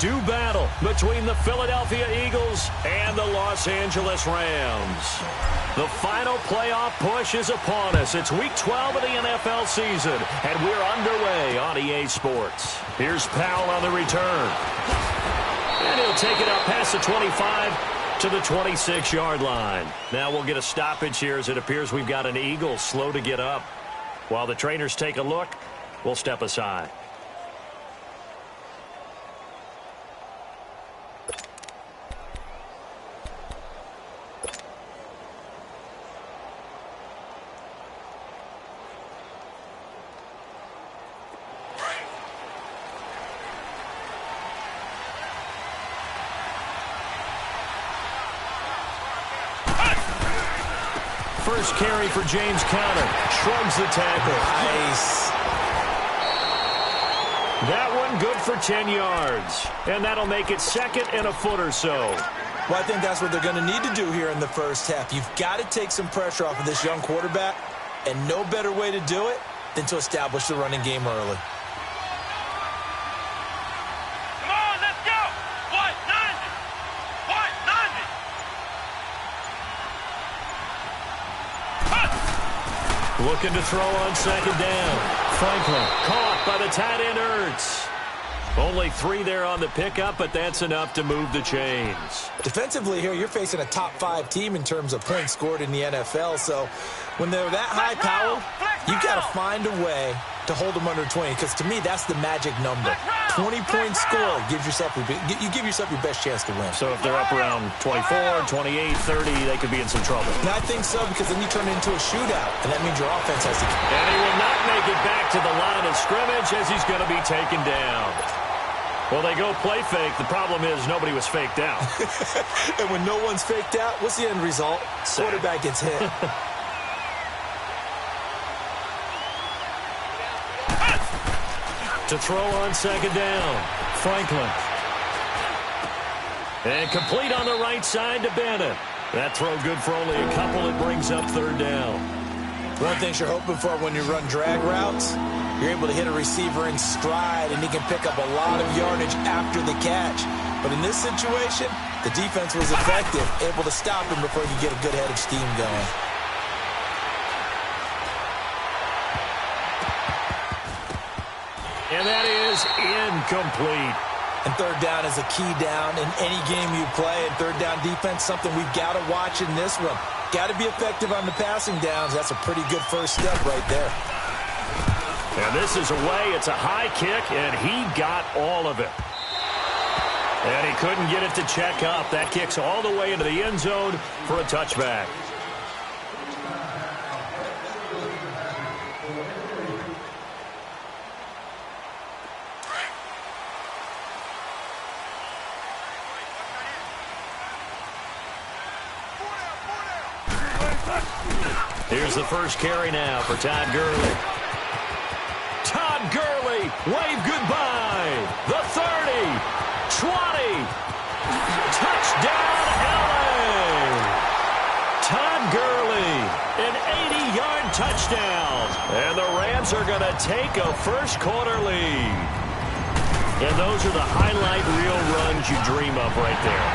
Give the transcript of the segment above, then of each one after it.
do battle between the Philadelphia Eagles and the Los Angeles Rams. The final playoff push is upon us. It's Week 12 of the NFL season, and we're underway on EA Sports. Here's Powell on the return. And he'll take it up past the 25 to the 26-yard line. Now we'll get a stoppage here as it appears we've got an Eagle slow to get up. While the trainers take a look, we'll step aside. First carry for James Conner. Shrugs the tackle. Nice. That one good for 10 yards. And that'll make it second and a foot or so. Well, I think that's what they're going to need to do here in the first half. You've got to take some pressure off of this young quarterback, and no better way to do it than to establish the running game early. Looking to throw on second down. Franklin caught by the tight end Ertz. Only 3 there on the pickup, but that's enough to move the chains. Defensively here, you're facing a top 5 team in terms of points scored in the NFL. So when they're that high powered, you've got to find a way to hold them under 20. Because to me, that's the magic number. 20-point score gives yourself you give yourself your best chance to win. So if they're up around 24, 28, 30, they could be in some trouble. And I think so, because then you turn it into a shootout, and that means your offense has to. And he will not make it back to the line of scrimmage as he's going to be taken down. Well, they go play fake. The problem is nobody was faked out. And when no one's faked out, what's the end result? Quarterback gets hit. To throw on second down, Franklin. And complete on the right side to Bennett. That throw good for only a couple. It brings up third down. One of the things you're hoping for when you run drag routes, you're able to hit a receiver in stride, and he can pick up a lot of yardage after the catch. But in this situation, the defense was effective, able to stop him before he could get a good head of steam going. And that is incomplete. And third down is a key down in any game you play. And third down defense, something we've got to watch in this one. Got to be effective on the passing downs. That's a pretty good first step right there. And this is away. It's a high kick, and he got all of it. And he couldn't get it to check up. That kicks all the way into the end zone for a touchback. Here's the first carry now for Todd Gurley. Todd Gurley, wave goodbye. The 30, 20, touchdown LA. Todd Gurley, an 80-yard touchdown. And the Rams are going to take a first quarter lead. And those are the highlight reel runs you dream of right there.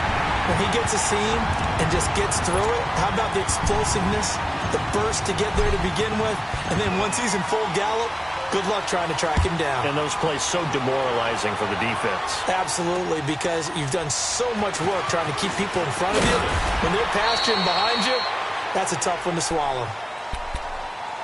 When he gets a seam and just gets through it, how about the explosiveness, the burst to get there to begin with, and then once he's in full gallop, good luck trying to track him down. And those plays so demoralizing for the defense. Absolutely, because you've done so much work trying to keep people in front of you. When they're past you and behind you, that's a tough one to swallow.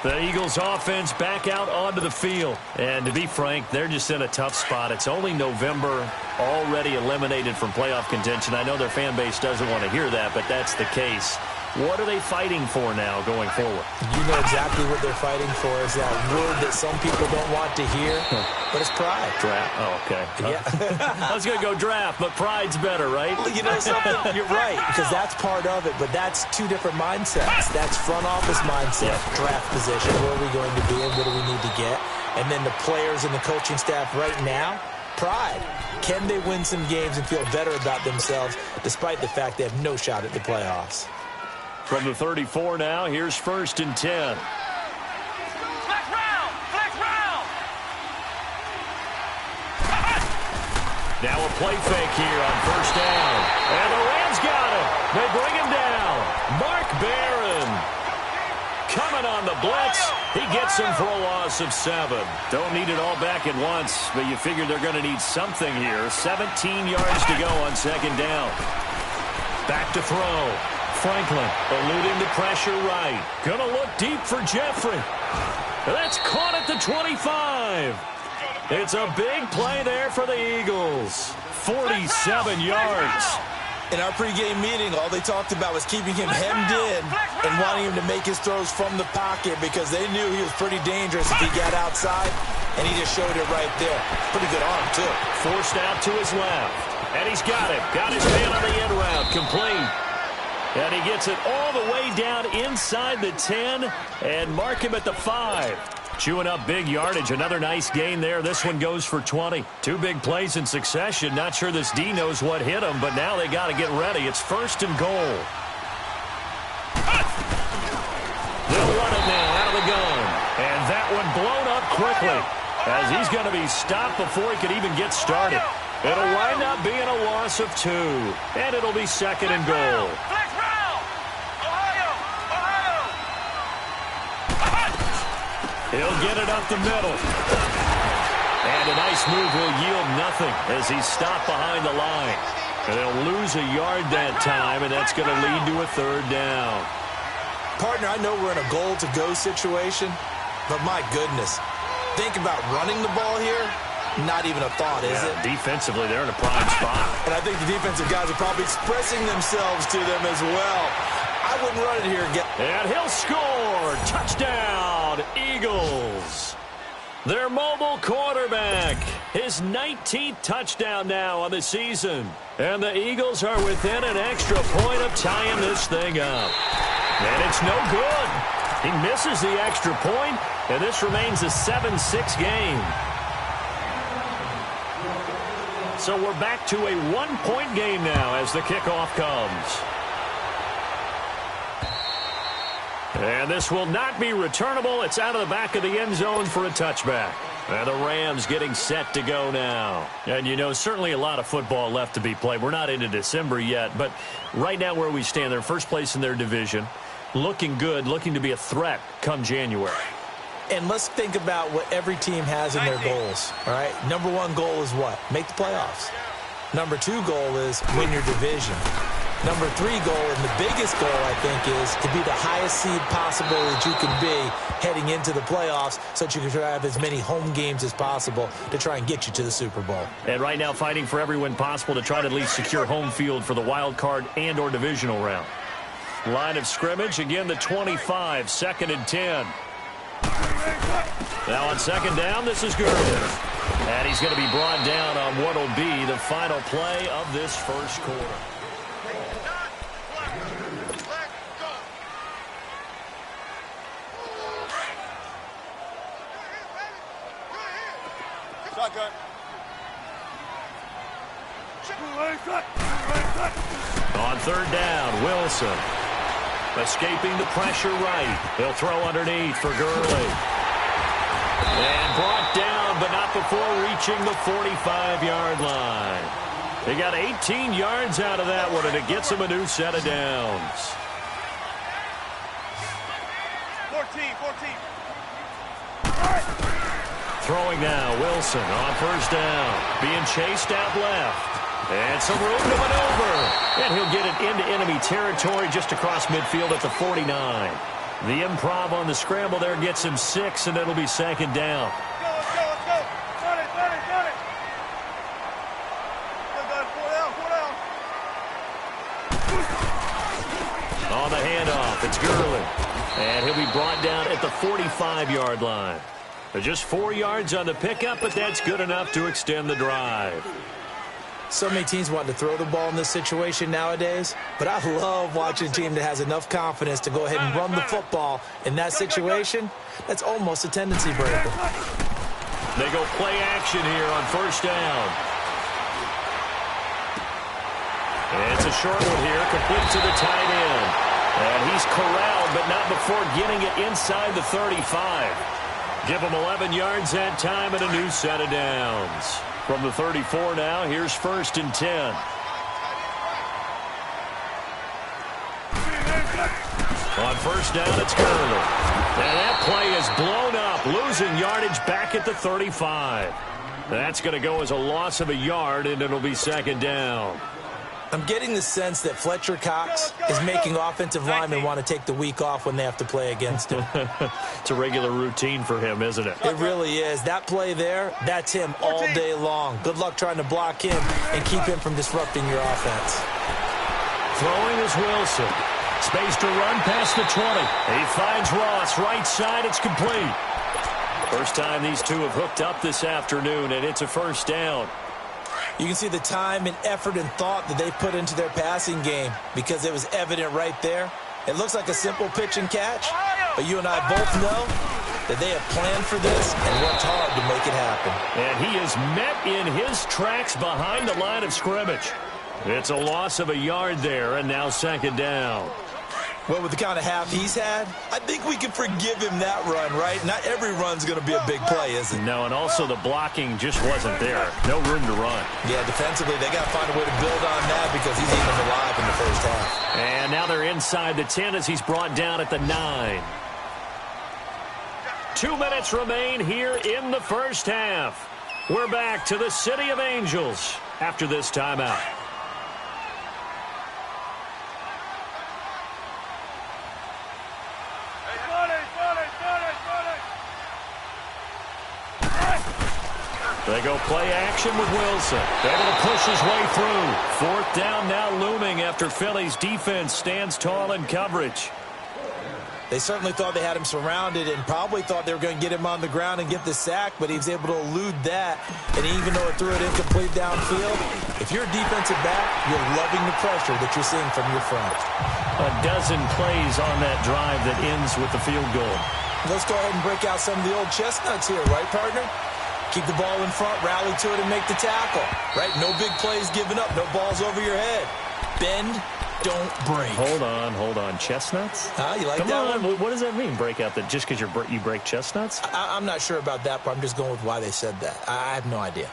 The Eagles offense back out onto the field. And to be frank, they're just in a tough spot. It's only November, already eliminated from playoff contention. I know their fan base doesn't want to hear that, but that's the case. What are they fighting for now going forward? You know exactly what they're fighting for. Is that word that some people don't want to hear, but it's pride. Draft. Oh, okay. Yeah. I was going to go draft, but pride's better, right? You know something? You're right, because that's part of it, but that's two different mindsets. That's front office mindset, draft position. Where are we going to be and what do we need to get? And then the players and the coaching staff right now, pride. Can they win some games and feel better about themselves despite the fact they have no shot at the playoffs? From the 34 now, here's 1st and 10. Flex round! Flex round! Now a play fake here on first down. And the Rams got him. They bring him down. Mark Barron coming on the blitz. He gets him for a loss of 7. Don't need it all back at once, but you figure they're going to need something here. 17 yards to go on second down. Back to throw. Franklin eluding the pressure right. Going to look deep for Jeffrey. That's caught at the 25. It's a big play there for the Eagles. 47 yards. In our pregame meeting, all they talked about was keeping him hemmed in and wanting him to make his throws from the pocket because they knew he was pretty dangerous if he got outside, and he just showed it right there. Pretty good arm, too. Forced out to his left, and he's got it. Got his man on the end route, complete. And he gets it all the way down inside the 10 and mark him at the 5. Chewing up big yardage. Another nice gain there. This one goes for 20. 2 big plays in succession. Not sure this D knows what hit him, but now they got to get ready. It's first and goal. They'll run it now out of the gun. And that one blown up quickly as he's going to be stopped before he could even get started. It'll wind up being a loss of 2. And it'll be second and goal. He'll get it up the middle. And a nice move will yield nothing as he's stopped behind the line. And they'll lose a yard that time, and that's going to lead to a third down. Partner, I know we're in a goal-to-go situation, but my goodness. Think about running the ball here. Not even a thought, is it? Defensively, they're in a prime spot. And I think the defensive guys are probably expressing themselves to them as well. I wouldn't run it here. And he'll score. Touchdown, Eagles. Their mobile quarterback. His 19th touchdown now on the season. And the Eagles are within an extra point of tying this thing up. And it's no good. He misses the extra point, and this remains a 7-6 game. So we're back to a 1-point game now as the kickoff comes. And this will not be returnable. It's out of the back of the end zone for a touchback. And the Rams getting set to go now. And, you know, certainly a lot of football left to be played. We're not into December yet, but right now where we stand, they're first place in their division. Looking good, looking to be a threat come January. And let's think about what every team has in their goals, all right? Number 1 goal is what? Make the playoffs. Number 2 goal is win your division. Number 3 goal, and the biggest goal, I think, is to be the highest seed possible that you can be heading into the playoffs so that you can try to have as many home games as possible to try and get you to the Super Bowl. And right now fighting for every win possible to try to at least secure home field for the wild card and or divisional round. Line of scrimmage, again, the 25, 2nd and 10. Now on second down, this is Gurley. And he's going to be brought down on what will be the final play of this first quarter. On third down, Wilson. Escaping the pressure right. He'll throw underneath for Gurley. And brought down, but not before reaching the 45-yard line. They got 18 yards out of that one, and it gets him a new set of downs. 14. Throwing now, Wilson on first down. Being chased out left. And some room to maneuver. And he'll get it into enemy territory just across midfield at the 49. The improv on the scramble there gets him 6, and it'll be second down. Let's go. Got it. Four down. On the handoff, it's Gurley. And he'll be brought down at the 45-yard line. Just 4 yards on the pickup, but that's good enough to extend the drive. So many teams want to throw the ball in this situation nowadays, but I love watching a team that has enough confidence to go ahead and run the football in that situation. That's almost a tendency breaker. They go play action here on first down. And it's a short one here, complete to the tight end. And he's corralled, but not before getting it inside the 35. Give him 11 yards that time and a new set of downs. From the 34 now, here's 1st and 10. On 1st down, it's Gurley. And that play is blown up, losing yardage back at the 35. That's going to go as a loss of a yard, and it'll be 2nd down. I'm getting the sense that Fletcher Cox is making offensive linemen want to take the week off when they have to play against him. It's a regular routine for him, isn't it? It really is. That play there, that's him all day long. Good luck trying to block him and keep him from disrupting your offense. Throwing is Wilson. Space to run past the 20. He finds Ross. Right side, it's complete. First time these two have hooked up this afternoon, and it's a 1st down. You can see the time and effort and thought that they put into their passing game because it was evident right there. It looks like a simple pitch and catch, but you and I both know that they have planned for this and worked hard to make it happen. And he is met in his tracks behind the line of scrimmage. It's a loss of a yard there, and now 2nd down. Well, with the kind of half he's had, I think we can forgive him that run, right? Not every run's going to be a big play, is it? No, and also the blocking just wasn't there. No room to run. Yeah, defensively, they got to find a way to build on that because he's eating them alive in the 1st half. And now they're inside the 10 as he's brought down at the 9. 2 minutes remain here in the 1st half. We're back to the City of Angels after this timeout. They go play action with Wilson. Able to push his way through. 4th down now looming after Philly's defense stands tall in coverage. They certainly thought they had him surrounded and probably thought they were going to get him on the ground and get the sack, but he was able to elude that. And even though it threw it incomplete downfield, if you're a defensive back, you're loving the pressure that you're seeing from your front. A dozen plays on that drive that ends with the field goal. Let's go ahead and break out some of the old chestnuts here, right, partner? Keep the ball in front, rally to it, and make the tackle. Right? No big plays given up, no balls over your head. Bend, don't break. Hold on. Chestnuts? You like Come that on. one? What does that mean, break out? That just because you break chestnuts? I'm not sure about that, but I'm just going with why they said that. I have no idea.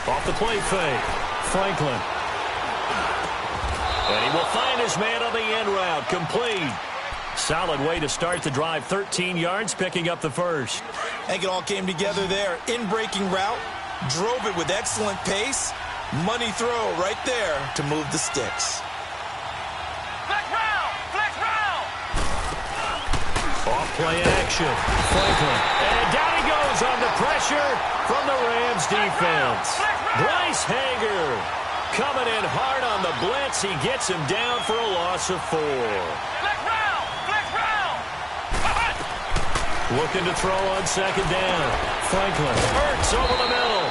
Off the play fake. Franklin. And he will find his man on the end route. Complete. Solid way to start the drive. 13 yards, picking up the 1st. I think it all came together there. In-breaking route. Drove it with excellent pace. Money throw right there to move the sticks. Off play action. Franklin. And down he goes under pressure from the Rams defense. Bryce Hager coming in hard on the blitz. He gets him down for a loss of 4. Looking to throw on 2nd down. Franklin hurts over the middle.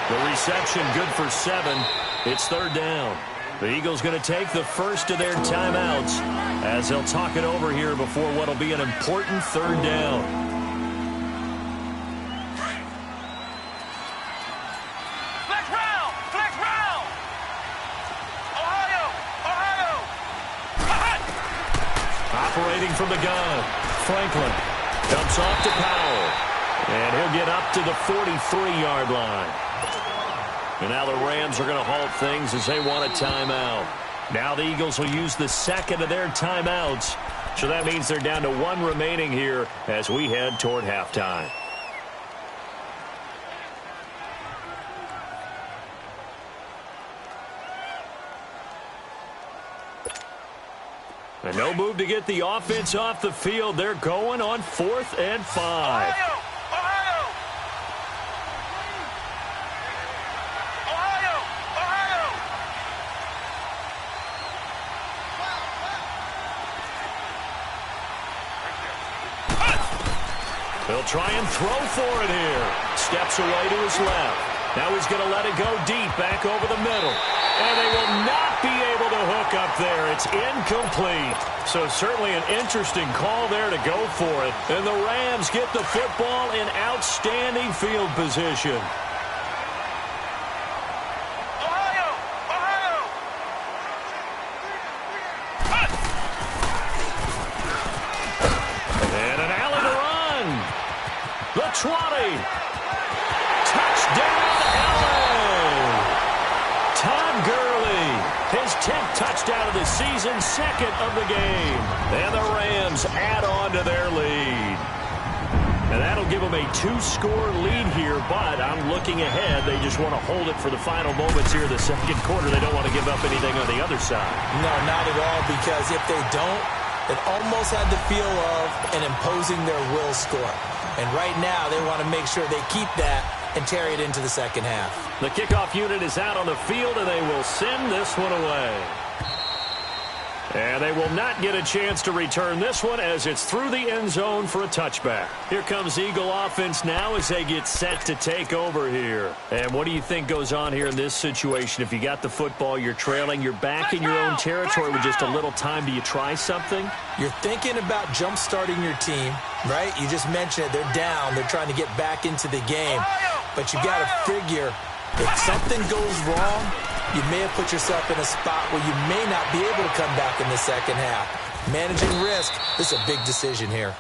The reception good for 7. It's 3rd down. The Eagles going to take the first of their timeouts as they'll talk it over here before what will be an important 3rd down. Operating from the gun. Franklin dumps off to Powell. And he'll get up to the 43-yard line. And now the Rams are going to halt things as they want a timeout. Now the Eagles will use the 2nd of their timeouts. So that means they're down to 1 remaining here as we head toward halftime. And no move to get the offense off the field. They're going on 4th and 5. He'll try and throw for it here. Steps away to his left. Now he's going to let it go deep back over the middle. And they will not be able to hook up there. It's incomplete. So certainly an interesting call there to go for it. And the Rams get the football in outstanding field position. And an alley to run. The 20. Touchdown, LA. Todd Gurley, his 10th touchdown of the season, second of the game. And the Rams add on to their lead. And that'll give them a 2-score lead here, but I'm looking ahead. They just want to hold it for the final moments here in the second quarter. They don't want to give up anything on the other side. No, not at all, because if they don't, it almost had the feel of an imposing their will score. And right now, they want to make sure they keep that and carry it into the second half. The kickoff unit is out on the field, and they will send this one away. And they will not get a chance to return this one as it's through the end zone for a touchback. Here comes Eagle offense now as they get set to take over here. And what do you think goes on here in this situation? If you got the football, you're trailing, you're back in your own territory with just a little time. Do you try something? You're thinking about jump-starting your team, right? You just mentioned it. They're down. They're trying to get back into the game. But you got to figure if something goes wrong, you may have put yourself in a spot where you may not be able to come back in the second half. Managing risk, this is a big decision here.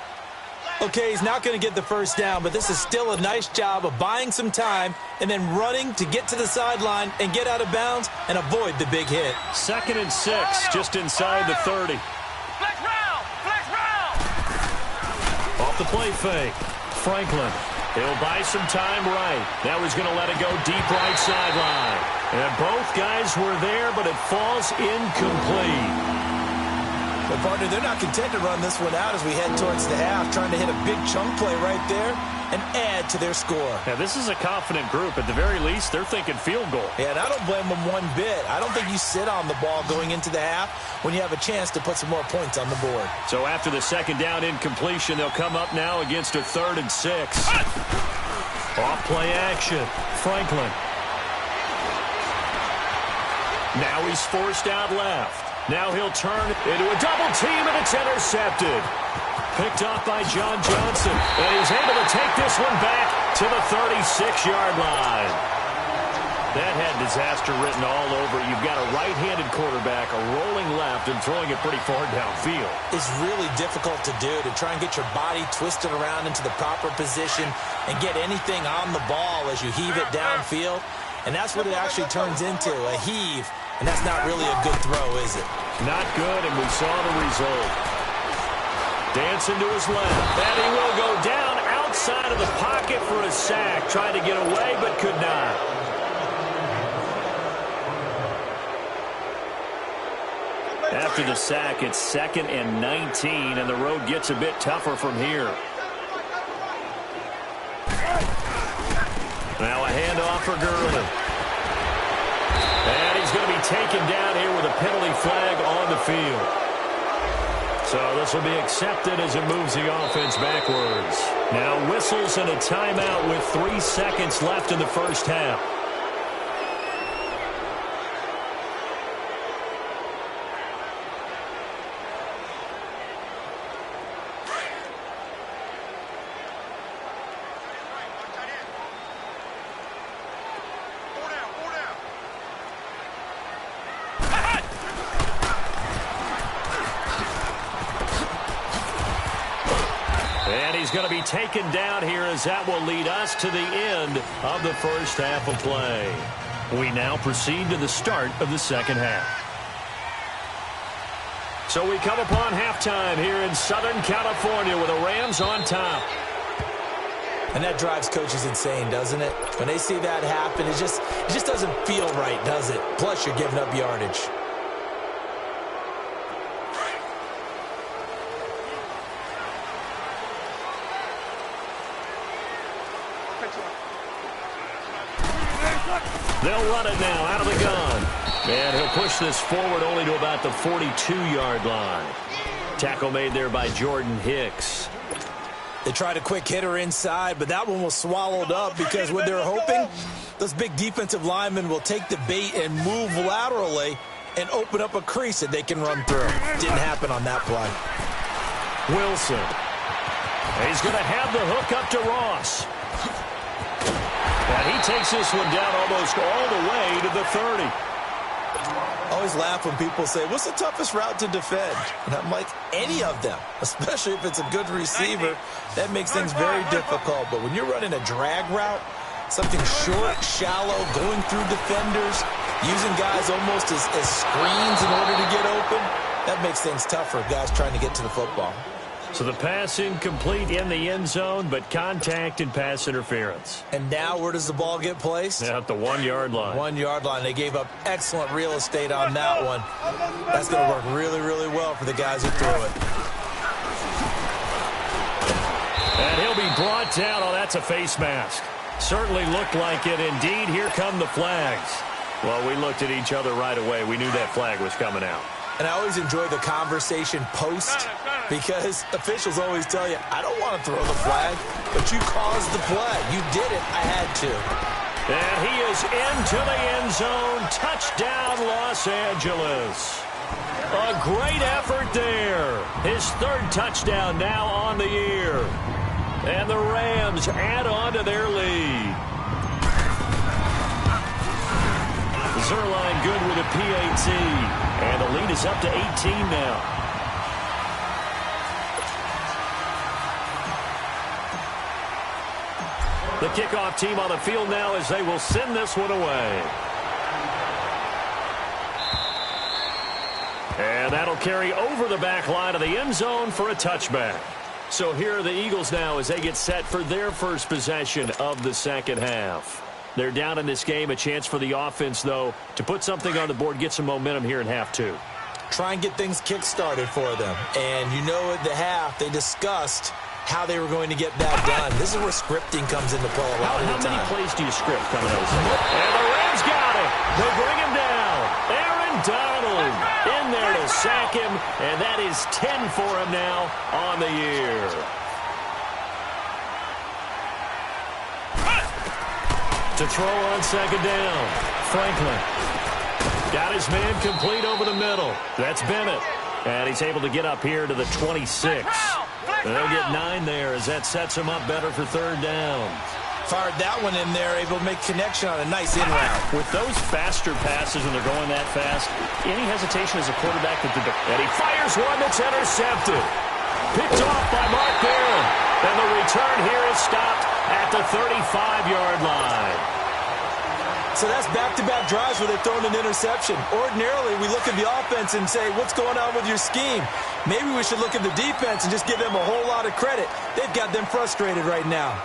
Okay, he's not going to get the first down, but this is still a nice job of buying some time and then running to get to the sideline and get out of bounds and avoid the big hit. 2nd and 6, just inside the 30. Flex round! Flex round! Off the play fake. Franklin. He'll buy some time right. Now he's going to let it go deep right sideline. And both guys were there, but it falls incomplete. But, partner, they're not content to run this one out as we head towards the half, trying to hit a big chunk play right there and add to their score. Now, this is a confident group. At the very least, they're thinking field goal. Yeah, and I don't blame them one bit. I don't think you sit on the ball going into the half when you have a chance to put some more points on the board. So after the second down incompletion, they'll come up now against a 3rd and 6. Off play action. Franklin. Now he's forced out left. Now he'll turn into a double team, and it's intercepted. Picked off by John Johnson. And he's able to take this one back to the 36-yard line. That had disaster written all over it. You've got a right-handed quarterback, a rolling left, and throwing it pretty far downfield. It's really difficult to do, to try and get your body twisted around into the proper position and get anything on the ball as you heave it downfield. And that's what it actually turns into, a heave. And that's not really a good throw, is it? Not good, and we saw the result. Dancing to his left. And he will go down outside of the pocket for a sack. Tried to get away, but could not. After the sack, it's 2nd and 19, and the road gets a bit tougher from here. Now a handoff for Gurley. And he's going to be taken down here with a penalty flag on the field. So this will be accepted as it moves the offense backwards. Now whistles and a timeout with 3 seconds left in the first half. Going to be taken down here as that will lead us to the end of the first half of play. We now proceed to the start of the second half. So we come upon halftime here in Southern California with the Rams on top. And that drives coaches insane, doesn't it? When they see that happen, it just doesn't feel right, does it? Plus, you're giving up yardage. They'll run it now out of the gun. And he'll push this forward only to about the 42-yard line. Tackle made there by Jordan Hicks. They tried a quick hitter inside, but that one was swallowed up because what they're hoping, those big defensive linemen will take the bait and move laterally and open up a crease that they can run through. Didn't happen on that play. Wilson. He's going to have the hook up to Ross. And he takes this one down almost all the way to the 30. I always laugh when people say, what's the toughest route to defend? And I'm like, any of them, especially if it's a good receiver. That makes things very difficult. But when you're running a drag route, something short, shallow, going through defenders, using guys almost as screens in order to get open, that makes things tougher, guys trying to get to the football. So the pass incomplete in the end zone, but contact and pass interference. And now where does the ball get placed? At the 1-yard line. 1-yard line. They gave up excellent real estate on that one. That's going to work really, really well for the guys who threw it. And he'll be brought down. Oh, that's a face mask. Certainly looked like it. Indeed, here come the flags. Well, we looked at each other right away. We knew that flag was coming out. And I always enjoy the conversation post because officials always tell you, I don't want to throw the flag, but you caused the play. You did it. I had to. And he is into the end zone. Touchdown, Los Angeles. A great effort there. His third touchdown now on the year. And the Rams add on to their lead. Zerline good with a PAT. And the lead is up to 18 now. The kickoff team on the field now as they will send this one away. And that'll carry over the back line of the end zone for a touchback. So here are the Eagles now as they get set for their first possession of the second half. They're down in this game. A chance for the offense, though, to put something on the board, get some momentum here in half two. Try and get things kick-started for them. And you know at the half, they discussed how they were going to get that done. This is where scripting comes into play a lot of the time. How many plays do you script coming out of this? And the Rams got it. They bring him down. Aaron Donald in there to sack him, and that is 10 for him now on the year. To throw on second down, Franklin. Got his man complete over the middle. That's Bennett. And he's able to get up here to the 26. They'll get 9 there as that sets him up better for third down. Fired that one in there, able to make connection on a nice in route. With those faster passes when they're going that fast, any hesitation as a quarterback with the... And he fires one that's intercepted. Picked off by Mark Barron. And the return here is stopped at the 35-yard line. So that's back-to-back drives where they've thrown an interception. Ordinarily, we look at the offense and say, what's going on with your scheme? Maybe we should look at the defense and just give them a whole lot of credit. They've got them frustrated right now.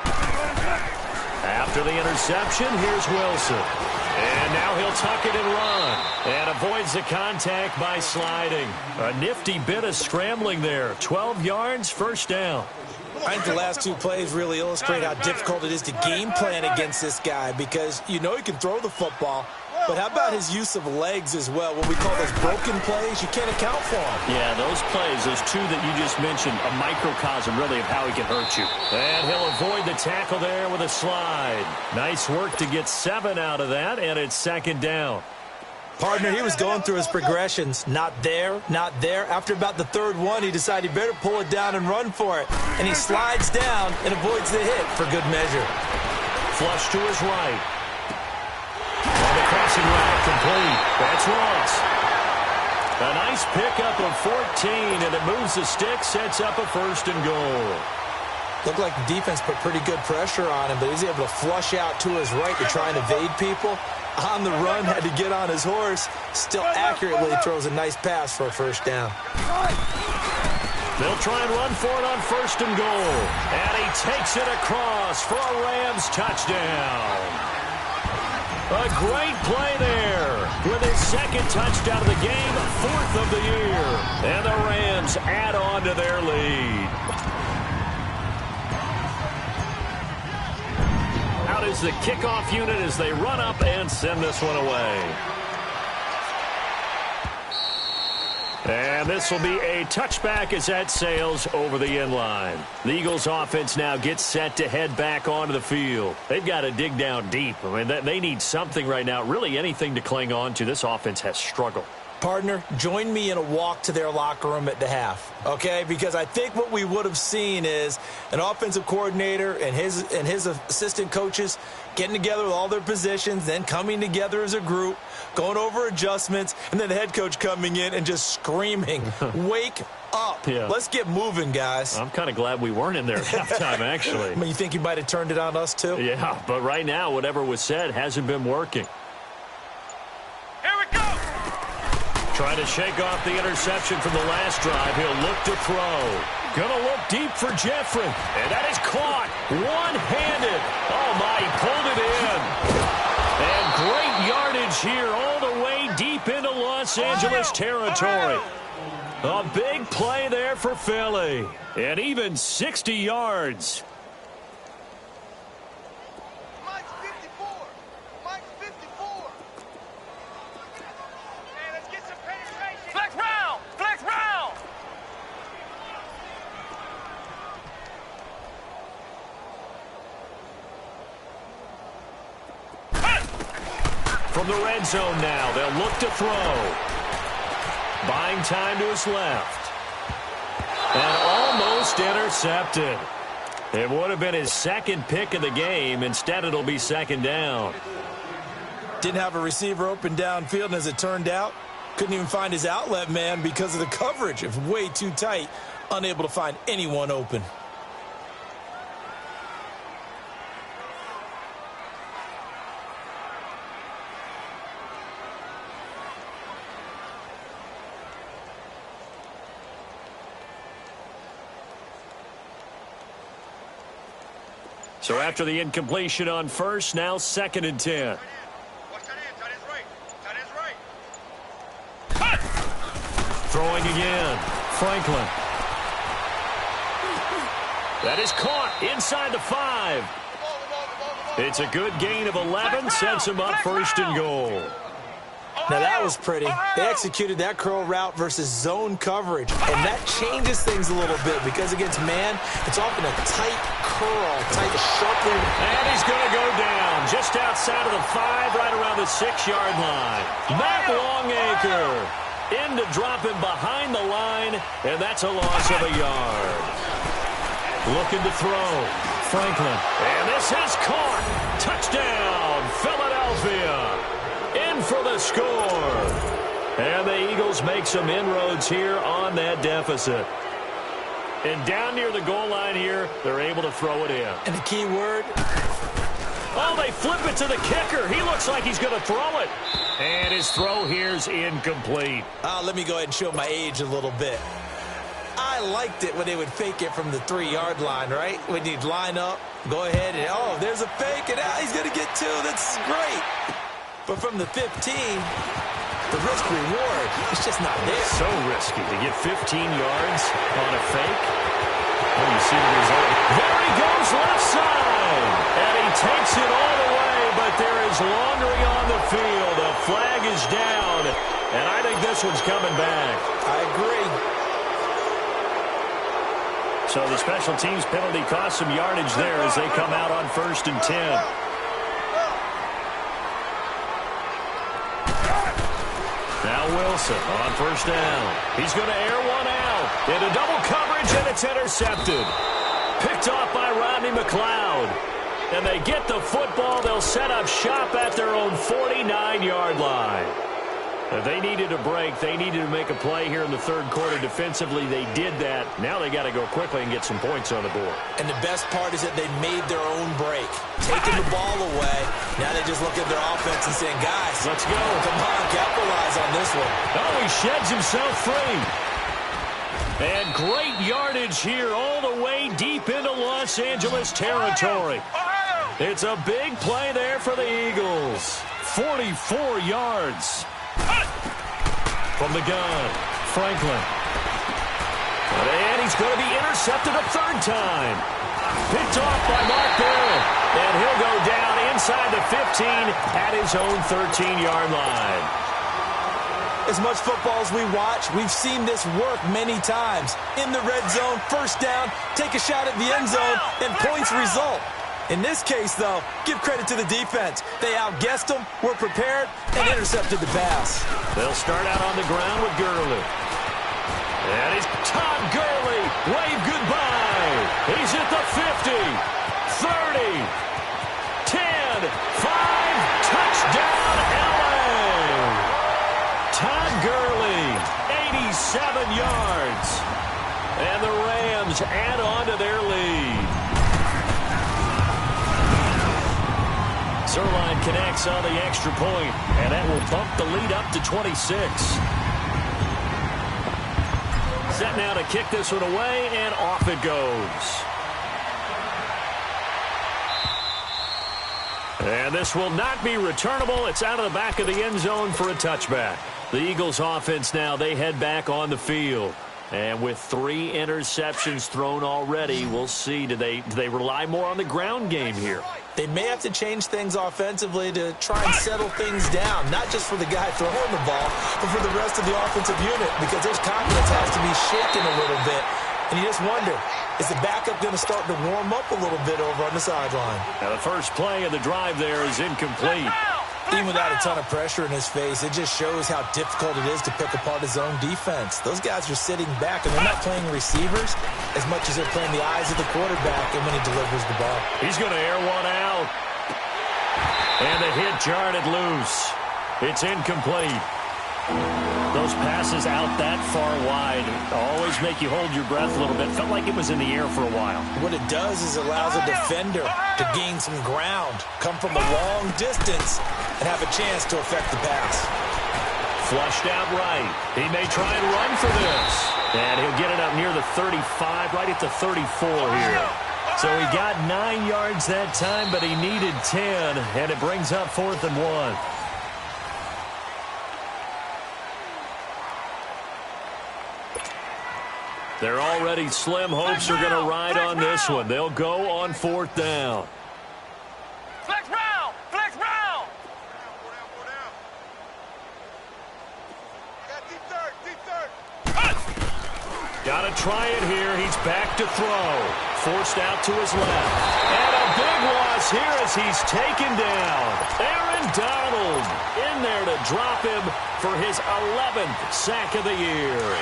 After the interception, here's Wilson. And now he'll tuck it and run. And avoids the contact by sliding. A nifty bit of scrambling there. 12 yards, first down. I think the last two plays really illustrate how difficult it is to game plan against this guy because you know he can throw the football, but how about his use of legs as well? What we call those broken plays, you can't account for them. Yeah, those plays, those two that you just mentioned, a microcosm really of how he can hurt you. And he'll avoid the tackle there with a slide. Nice work to get 7 out of that, and it's second down. Partner, he was going through his progressions. Not there, not there. After about the third one, he decided he better pull it down and run for it. And he slides down and avoids the hit for good measure. Flush to his right. On the crossing route, complete. That's Ross. A nice pickup of 14, and it moves the stick, sets up a first and goal. Looked like the defense put pretty good pressure on him, but he's able to flush out to his right to try and evade people. On the run, had to get on his horse. Still accurately throws a nice pass for a first down. They'll try and run for it on first and goal. And he takes it across for a Rams touchdown. A great play there with his second touchdown of the game, 4th of the year. And the Rams add on to their lead. Out is the kickoff unit as they run up and send this one away. And this will be a touchback as that sails over the end line. The Eagles offense now gets set to head back onto the field. They've got to dig down deep. I mean, they need something right now, really anything to cling on to. This offense has struggled. Partner, join me in a walk to their locker room at the half, okay? Because I think what we would have seen is an offensive coordinator and his assistant coaches getting together with all their positions, then coming together as a group, going over adjustments, and then the head coach coming in and just screaming, wake up. Yeah. Let's get moving, guys. I'm kind of glad we weren't in there at halftime, actually. I mean, you think you might have turned it on us, too? Yeah, but right now, whatever was said hasn't been working. Trying to shake off the interception from the last drive. He'll look to throw. Gonna look deep for Jeffrey. And that is caught. One-handed. Oh, my, he pulled it in. And great yardage here all the way deep into Los Angeles territory. A big play there for Philly. And even 60 yards. From the red zone now, they'll look to throw. Buying time to his left. And almost intercepted. It would have been his second pick of the game. Instead, it'll be second down. Didn't have a receiver open downfield, and as it turned out, couldn't even find his outlet man because of the coverage. It was way too tight, unable to find anyone open. So after the incompletion on first, now second and 10. Throwing again. Franklin. That is caught inside the 5. It's a good gain of 11, sets him up first and goal. Now that was pretty. They executed that curl route versus zone coverage, and that changes things a little bit because against man, it's often a tight curl, tight, sharply. And he's going to go down just outside of the 5, right around the 6-yard line. Matt Longacre in to drop him behind the line, and that's a loss of a yard. Looking to throw. Franklin. And this is caught. Touchdown, Philadelphia. In for the score. And the Eagles make some inroads here on that deficit. And down near the goal line here, they're able to throw it in. And the key word? Oh, they flip it to the kicker. He looks like he's going to throw it. And his throw here's incomplete. Let me go ahead and show my age a little bit. I liked it when they would fake it from the 3-yard line, right? When you'd line up, go ahead, and oh, there's a fake, and he's going to get 2. That's great. But from the 15, the risk-reward is just not there. So risky to get 15 yards on a fake. Oh, you see the result. There he goes left side. And he takes it all the way, but there is laundering on the field. The flag is down, and I think this one's coming back. I agree. So the special teams penalty cost some yardage there as they come out on first and 10. Now Wilson on first down. He's going to air one out. Into double coverage, and it's intercepted. Picked off by Rodney McLeod. And they get the football. They'll set up shop at their own 49-yard line. If they needed a break, they needed to make a play here in the third quarter. Defensively, they did that. Now they got to go quickly and get some points on the board. And the best part is that they made their own break. Taking the ball away. Now they just look at their offense and saying, guys, let's go. Come on, capitalize on this one. Oh, he sheds himself free. And great yardage here all the way deep into Los Angeles territory. It's a big play there for the Eagles. 44 yards. From the gun, Franklin. And he's going to be intercepted a third time. Picked off by Mark Barrett. And he'll go down inside the 15 at his own 13-yard line. As much football as we watch, we've seen this work many times. In the red zone, first down, take a shot at the end zone, and points result. In this case, though, give credit to the defense. They outguessed them, were prepared, and intercepted the pass. They'll start out on the ground with Gurley. And it's Todd Gurley. Wave goodbye. He's at the 50, 30, 10, 5, touchdown, LA. Todd Gurley, 87 yards. And the Rams add on to their lead. Zerline connects on the extra point, and that will bump the lead up to 26. Set now to kick this one away, and off it goes. And this will not be returnable. It's out of the back of the end zone for a touchback. The Eagles offense now, they head back on the field. And with 3 interceptions thrown already, we'll see. Do they rely more on the ground game here? They may have to change things offensively to try and settle things down, not just for the guy throwing the ball, but for the rest of the offensive unit, because his confidence has to be shaken a little bit. And you just wonder, is the backup going to start to warm up a little bit over on the sideline? Now the first play of the drive there is incomplete. Even without a ton of pressure in his face, it just shows how difficult it is to pick apart his own defense. Those guys are sitting back, and they're not playing receivers as much as they're playing the eyes of the quarterback and when he delivers the ball. He's going to air one out. And the hit jarred it loose. It's incomplete. Those passes out that far wide always make you hold your breath a little bit. Felt like it was in the air for a while. What it does is allows a defender to gain some ground, come from a long distance, and have a chance to affect the pass. Flushed out right. He may try and run for this. And he'll get it up near the 35, right at the 34 here. So he got 9 yards that time, but he needed 10, and it brings up 4th and 1. They're already slim hopes are going to ride on this one. They'll go on 4th down. Flex round! Flex round! Got to try it here. He's back to throw. Forced out to his left. And a big loss here as he's taken down. Aaron Donald in there to drop him for his 11th sack of the year.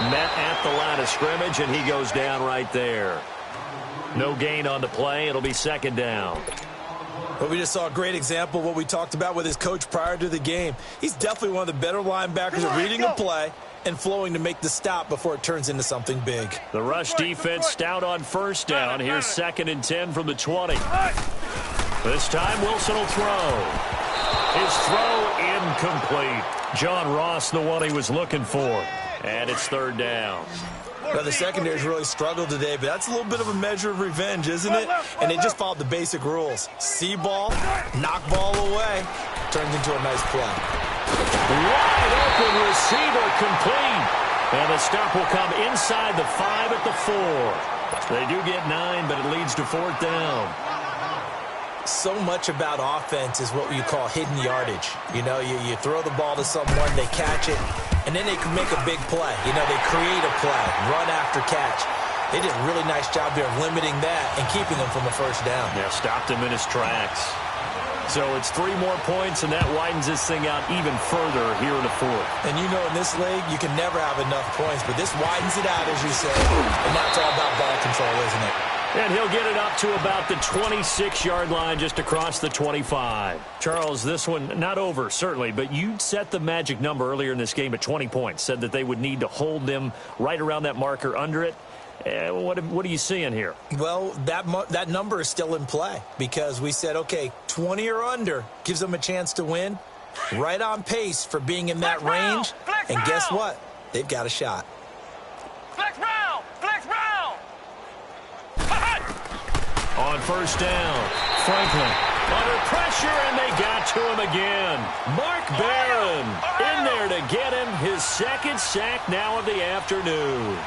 Met at the line of scrimmage, and he goes down right there. No gain on the play. It'll be 2nd down. But we just saw a great example of what we talked about with his coach prior to the game. He's definitely one of the better linebackers at reading a play and flowing to make the stop before it turns into something big. The rush defense stout on 1st down. Here's 2nd and 10 from the 20. This time Wilson will throw. His throw incomplete. John Ross, the one he was looking for. And it's 3rd down. Now, the secondary's really struggled today, but that's a little bit of a measure of revenge, isn't it? And they just followed the basic rules. See ball, knock ball away. Turns into a nice play. Wide open receiver complete. And the stop will come inside the 5 at the 4. They do get 9, but it leads to 4th down. So much about offense is what you call hidden yardage. You know, you throw the ball to someone, they catch it, and then they can make a big play. You know, they create a play, run after catch. They did a really nice job there of limiting that and keeping him from a 1st down. Yeah, stopped him in his tracks. So it's 3 more points, and that widens this thing out even further here in the 4th. And you know, in this league, you can never have enough points, but this widens it out, as you say, and that's all about ball control, isn't it? And he'll get it up to about the 26-yard line just across the 25. Charles, this one not over, certainly, but you set the magic number earlier in this game at 20 points, said that they would need to hold them right around that marker under it. What are you seeing here? Well, that number is still in play because we said, okay, 20 or under gives them a chance to win. Right on pace for being in that range. And guess what? They've got a shot. Flex round! Flex round! On 1st down, Franklin under pressure, and they got it to him again. Mark Barron in there to get him his second sack now of the afternoon.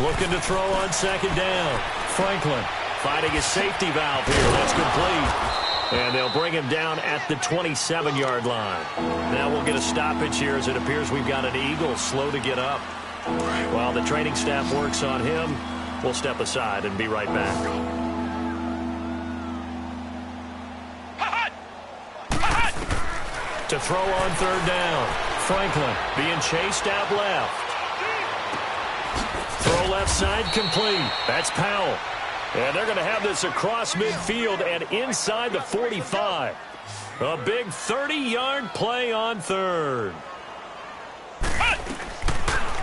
Looking to throw on second down. Franklin finding his safety valve here. That's complete. And they'll bring him down at the 27-yard line. Now we'll get a stoppage here as it appears we've got an Eagle slow to get up. While the training staff works on him, we'll step aside and be right back. To throw on third down. Franklin being chased out left. Throw left side complete. That's Powell. And they're going to have this across midfield and inside the 45. A big 30-yard play on third.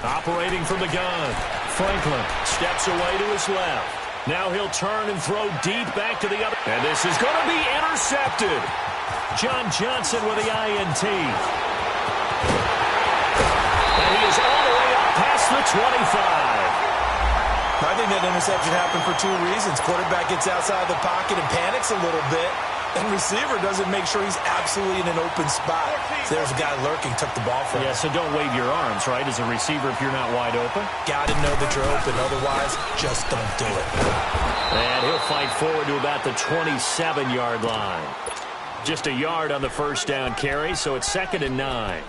Operating from the gun. Franklin steps away to his left. Now he'll turn and throw deep back to the other. And this is going to be intercepted. John Johnson with the INT. And he is all the way up past the 25. I think that interception happened for two reasons. Quarterback gets outside the pocket and panics a little bit, and receiver doesn't make sure he's absolutely in an open spot. So there's a guy lurking, took the ball from him. Yeah, so don't wave your arms, right, as a receiver if you're not wide open. Got to know that you're open. Otherwise, just don't do it. And he'll fight forward to about the 27-yard line. Just a yard on the first down carry, so it's 2nd and 9.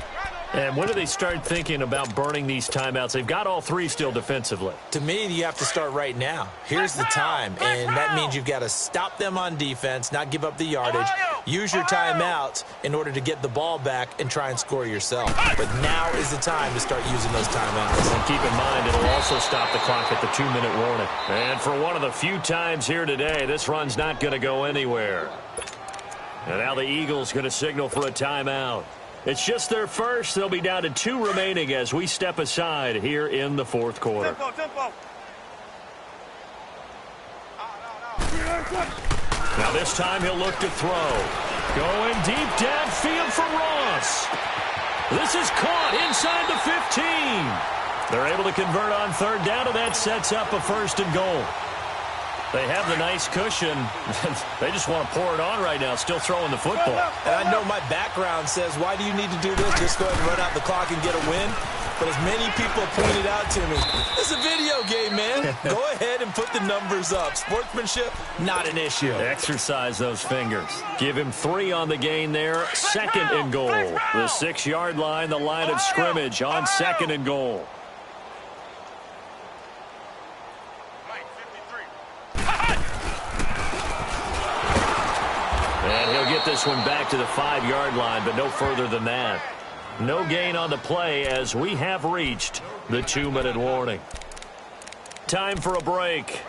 And when do they start thinking about burning these timeouts? They've got all three still defensively. To me, you have to start right now. Here's the time, and that means you've got to stop them on defense, not give up the yardage, use your timeouts in order to get the ball back and try and score yourself. But now is the time to start using those timeouts. And keep in mind, it'll also stop the clock at the 2-minute warning. And for one of the few times here today, this run's not going to go anywhere. And now the Eagles going to signal for a timeout. It's just their first. They'll be down to 2 remaining as we step aside here in the fourth quarter. Now this time he'll look to throw. Going deep downfield for Ross. This is caught inside the 15. They're able to convert on third down, and that sets up a 1st and goal. They have the nice cushion. They just want to pour it on right now, still throwing the football. And I know my background says, why do you need to do this? Just go ahead and run out the clock and get a win. But as many people pointed out to me, it's a video game, man. Go ahead and put the numbers up. Sportsmanship, not an issue. Exercise those fingers. Give him 3 on the gain there. 2nd and goal. The 6-yard line, the line of scrimmage on 2nd and goal. And he'll get this one back to the 5-yard line, but no further than that. No gain on the play as we have reached the 2-minute warning. Time for a break.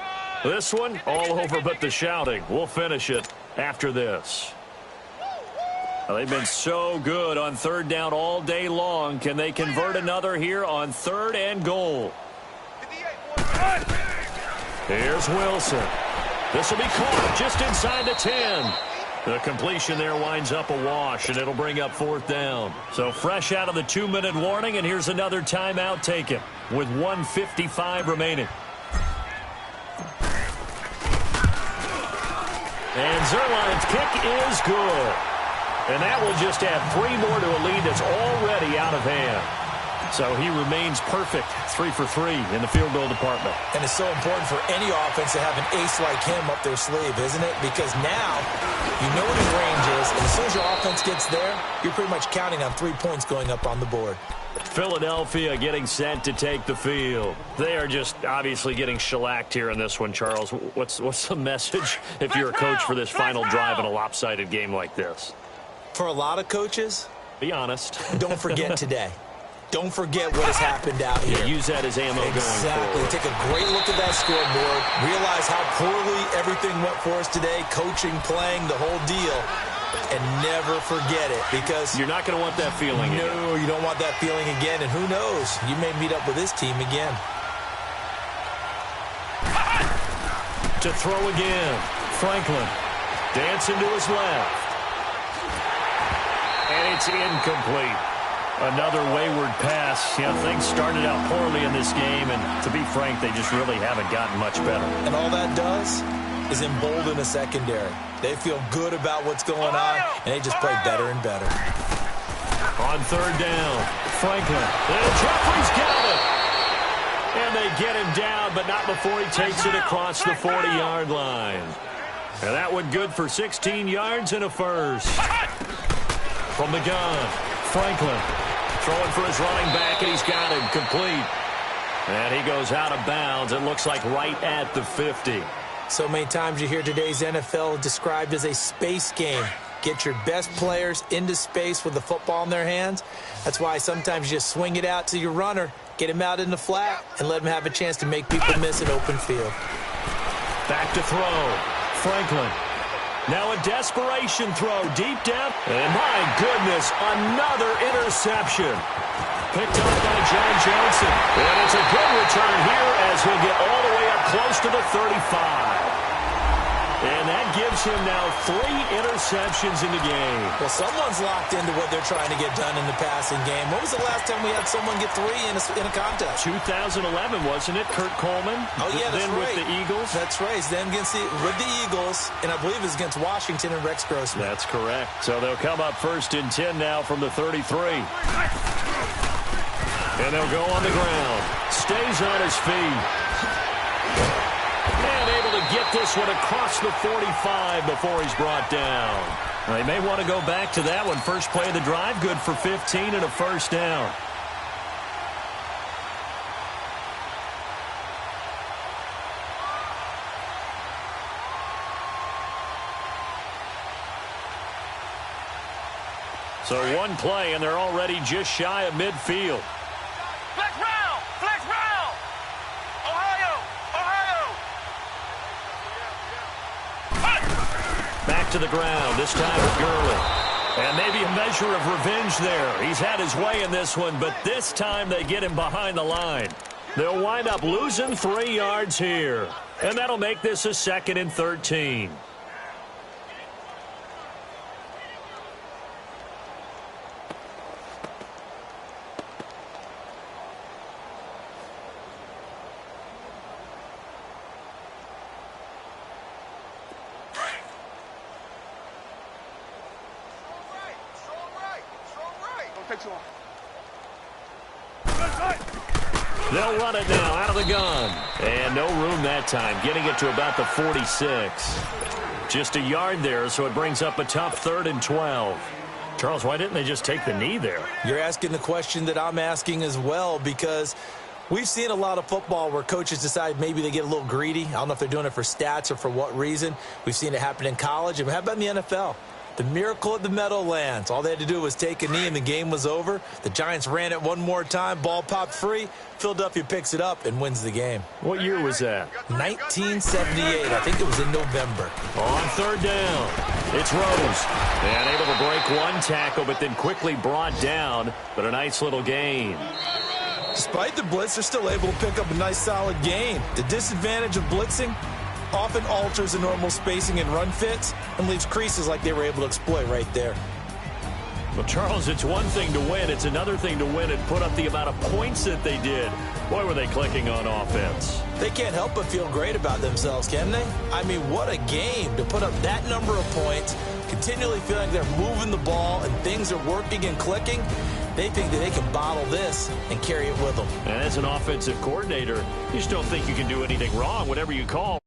This one all over but the shouting. We'll finish it after this. Well, they've been so good on third down all day long. Can they convert another here on 3rd and goal? Here's Wilson. This will be caught just inside the 10. The completion there winds up a wash, and it'll bring up 4th down. So fresh out of the 2-minute warning, and here's another timeout taken with 1:55 remaining. And Zerline's kick is good. And that will just add 3 more to a lead that's already out of hand. So he remains perfect, 3 for 3 in the field goal department. And it's so important for any offense to have an ace like him up their sleeve, isn't it? Because now you know what his range is, and as soon as your offense gets there, you're pretty much counting on 3 points going up on the board. Philadelphia getting set to take the field. They are just obviously getting shellacked here in this one, Charles. What's the message if you're a coach for this final drive in a lopsided game like this? For a lot of coaches, be honest. Don't forget today. Don't forget what has happened out here. Yeah, use that as ammo going forward. Take a great look at that scoreboard. Realize how poorly everything went for us today. Coaching, playing, the whole deal. And never forget it, because you're not going to want that feeling again. No, you don't want that feeling again. And who knows? You may meet up with this team again. To throw again. Franklin dancing to his left. And it's incomplete. Another wayward pass. You know, things started out poorly in this game, and to be frank, they just really haven't gotten much better. And all that does, is embolden the secondary. They feel good about what's going on, and they just play better and better. On third down, Franklin. And Jeffrey's got it. And they get him down, but not before he takes it across the 40-yard line. And that one good for 16 yards and a first. From the gun, Franklin throwing for his running back, and he's got him complete. And he goes out of bounds, it looks like right at the 50. So many times you hear today's NFL described as a space game. Get your best players into space with the football in their hands. That's why sometimes you just swing it out to your runner, get him out in the flat, and let him have a chance to make people miss an open field. Back to throw, Franklin. Now a desperation throw deep down. And my goodness, another interception. Picked up by John Johnson. And it's a good return here as he'll get all the way up close to the 35. And that gives him now 3 interceptions in the game. Well, someone's locked into what they're trying to get done in the passing game. When was the last time we had someone get 3 in a contest? 2011, wasn't it? Kurt Coleman. Oh, yeah, that's then right. With the Eagles. That's right. Then with the Eagles, and I believe it's against Washington and Rex Grossman. That's correct. So they'll come up 1st and 10 now from the 33. And they'll go on the ground. Stays on his feet. And able to get this one across the 45 before he's brought down. They may want to go back to that one. First play of the drive, good for 15 and a first down. So one play, and they're already just shy of midfield. Flex round! Flex round! Ohio! Ohio! Back to the ground, this time with Gurley. And maybe a measure of revenge there. He's had his way in this one, but this time they get him behind the line. They'll wind up losing 3 yards here. And that'll make this a 2nd and 13. They'll run it now out of the gun. And no room that time, getting it to about the 46. Just a yard there, so it brings up a tough 3rd and 12. Charles, why didn't they just take the knee there? You're asking the question that I'm asking as well, because we've seen a lot of football where coaches decide maybe they get a little greedy. I don't know if they're doing it for stats or for what reason. We've seen it happen in college. And how about in the NFL? The miracle at the Meadowlands. All they had to do was take a knee and the game was over. The Giants ran it one more time. Ball popped free. Philadelphia picks it up and wins the game. What year was that? 1978. I think it was in November. On 3rd down, it's Rose. And able to break one tackle, but then quickly brought down. But a nice little gain. Despite the blitz, they're still able to pick up a nice, solid gain. The disadvantage of blitzing often alters the normal spacing and run fits and leaves creases like they were able to exploit right there. Well, Charles, it's one thing to win. It's another thing to win and put up the amount of points that they did. Boy, were they clicking on offense. They can't help but feel great about themselves, can they? I mean, what a game to put up that number of points, continually feeling they're moving the ball and things are working and clicking. They think that they can bottle this and carry it with them. And as an offensive coordinator, you just don't think you can do anything wrong, whatever you call.